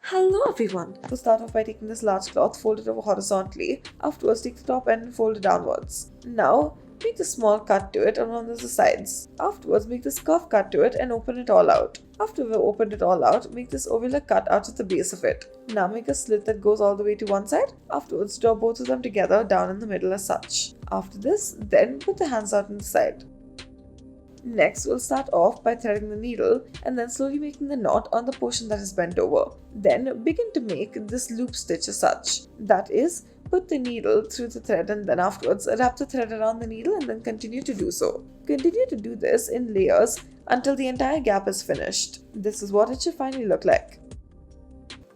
Hello everyone! We'll start off by taking this large cloth, fold it over horizontally. Afterwards, take the top end and fold it downwards. Now, make a small cut to it along the sides. Afterwards, make this curved cut to it and open it all out. After we've opened it all out, make this ovular cut out of the base of it. Now make a slit that goes all the way to one side. Afterwards, draw both of them together down in the middle as such. After this, then put the hands out on the side. Next, we'll start off by threading the needle and then slowly making the knot on the portion that is bent over. Then begin to make this loop stitch as such. That is, put the needle through the thread and then afterwards wrap the thread around the needle and then continue to do so. Continue to do this in layers until the entire gap is finished. This is what it should finally look like.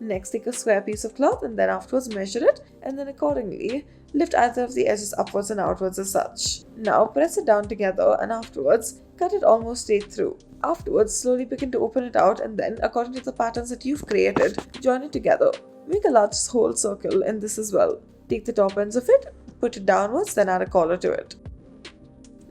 Next, take a square piece of cloth and then afterwards measure it and then accordingly lift either of the edges upwards and outwards as such. Now press it down together and afterwards cut it almost straight through. Afterwards, slowly begin to open it out and then, according to the patterns that you've created, join it together. Make a large whole circle in this as well. Take the top ends of it, put it downwards, then add a collar to it.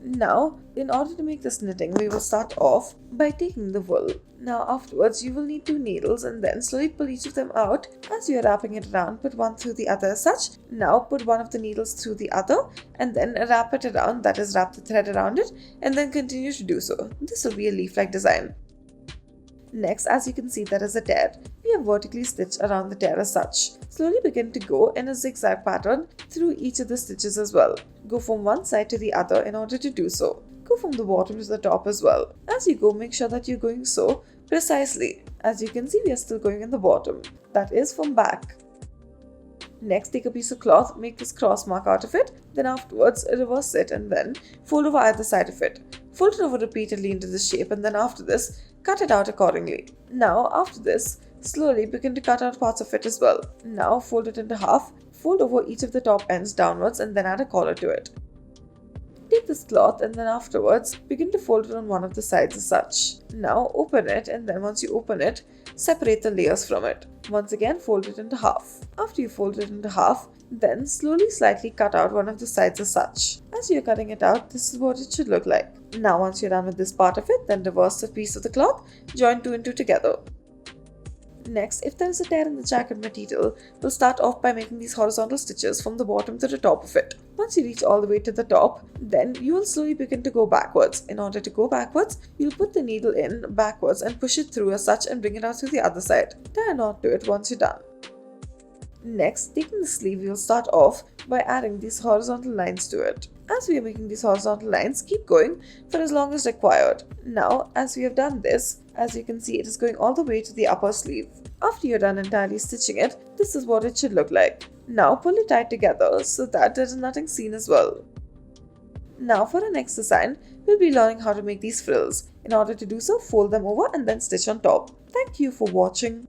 Now, in order to make this knitting, we will start off by taking the wool. Now afterwards, you will need two needles and then slowly pull each of them out. As you are wrapping it around, put one through the other as such. Now put one of the needles through the other and then wrap it around, that is wrap the thread around it and then continue to do so. This will be a leaf-like design. Next, as you can see, there is a tear. We have vertically stitched around the tear as such. Slowly begin to go in a zigzag pattern through each of the stitches as well. Go from one side to the other in order to do so. Go from the bottom to the top as well. As you go, make sure that you're going so precisely. As you can see, we are still going in the bottom. That is from back. Next, take a piece of cloth, make this cross mark out of it. Then afterwards, reverse it and then fold over either side of it. Fold it over repeatedly into this shape and then after this, cut it out accordingly. Now, after this, slowly begin to cut out parts of it as well. Now, fold it into half, fold over each of the top ends downwards and then add a collar to it. Take this cloth and then afterwards, begin to fold it on one of the sides as such. Now, open it and then once you open it, separate the layers from it. Once again, fold it into half. After you fold it into half, then slowly slightly cut out one of the sides as such. As you're cutting it out, this is what it should look like. Now once you're done with this part of it, then reverse the piece of the cloth, join two and two together. Next, if there is a tear in the jacket material, we'll start off by making these horizontal stitches from the bottom to the top of it. Once you reach all the way to the top, then you will slowly begin to go backwards. In order to go backwards, you'll put the needle in backwards and push it through as such and bring it out through the other side. Tie a knot to it once you're done. Next, taking the sleeve, we'll start off by adding these horizontal lines to it. As we are making these horizontal lines, keep going for as long as required. Now, as we have done this, as you can see, it is going all the way to the upper sleeve. After you're done entirely stitching it, this is what it should look like. Now pull it tight together so that there is nothing seen as well. Now for our next design, we'll be learning how to make these frills. In order to do so, fold them over and then stitch on top. Thank you for watching.